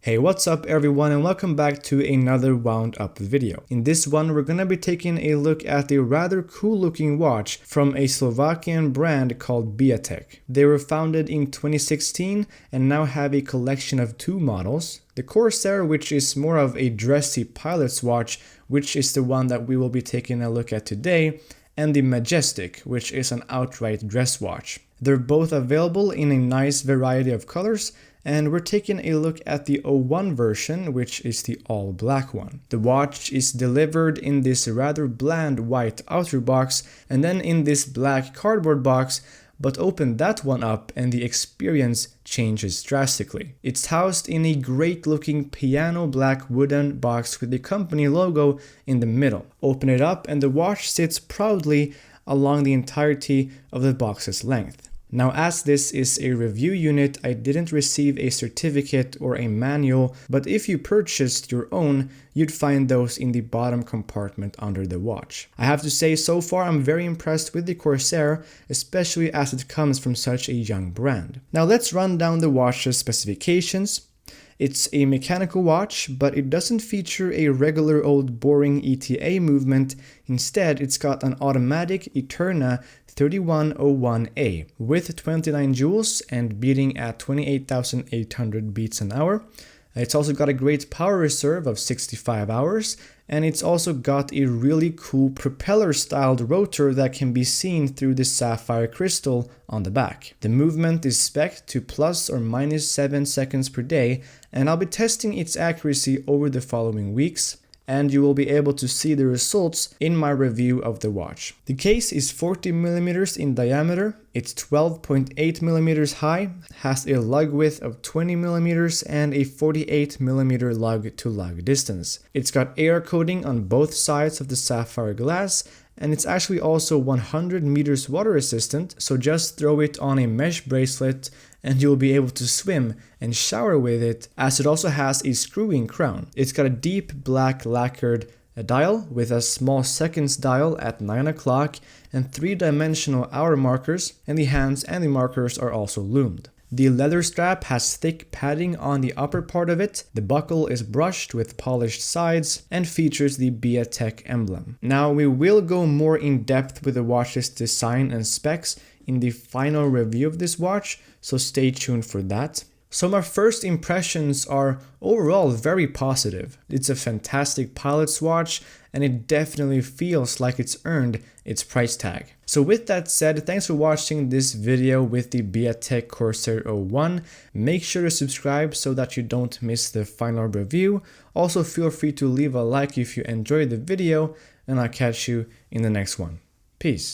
Hey, what's up everyone, and welcome back to another wound up video. In this one we're gonna be taking a look at a rather cool looking watch from a Slovakian brand called Biatec. They were founded in 2016 and now have a collection of two models. The Corsair, which is more of a dressy pilot's watch, which is the one that we will be taking a look at today, and the Majestic, which is an outright dress watch. They're both available in a nice variety of colors, and we're taking a look at the 01 version, which is the all black one. The watch is delivered in this rather bland white outer box and then in this black cardboard box, but open that one up and the experience changes drastically. It's housed in a great looking piano black wooden box with the company logo in the middle. Open it up and the watch sits proudly along the entirety of the box's length. Now, as this is a review unit, I didn't receive a certificate or a manual, but if you purchased your own, you'd find those in the bottom compartment under the watch. I have to say, so far I'm very impressed with the Corsair, especially as it comes from such a young brand. Now let's run down the watch's specifications. It's a mechanical watch, but it doesn't feature a regular old boring ETA movement. Instead, it's got an automatic Eterna 3101A with 29 joules and beating at 28,800 beats an hour. It's also got a great power reserve of 65 hours, and it's also got a really cool propeller-styled rotor that can be seen through the sapphire crystal on the back. The movement is spec'd to plus or minus 7 seconds per day, and I'll be testing its accuracy over the following weeks, and you will be able to see the results in my review of the watch. The case is 40mm in diameter, it's 12.8mm high, has a lug width of 20mm and a 48mm lug to lug distance. It's got air coating on both sides of the sapphire glass, and it's actually also 100 meters water resistant, so just throw it on a mesh bracelet and you'll be able to swim and shower with it, as it also has a screw-in crown. It's got a deep black lacquered dial with a small seconds dial at 9 o'clock and 3-dimensional hour markers, and the hands and the markers are also loomed. The leather strap has thick padding on the upper part of it, the buckle is brushed with polished sides, and features the Biatec emblem. Now we will go more in depth with the watch's design and specs in the final review of this watch, so stay tuned for that. So my first impressions are overall very positive. It's a fantastic pilot's watch, and it definitely feels like it's earned its price tag. So with that said, thanks for watching this video with the Biatec Corsair 01. Make sure to subscribe so that you don't miss the final review. Also feel free to leave a like if you enjoyed the video, and I'll catch you in the next one. Peace.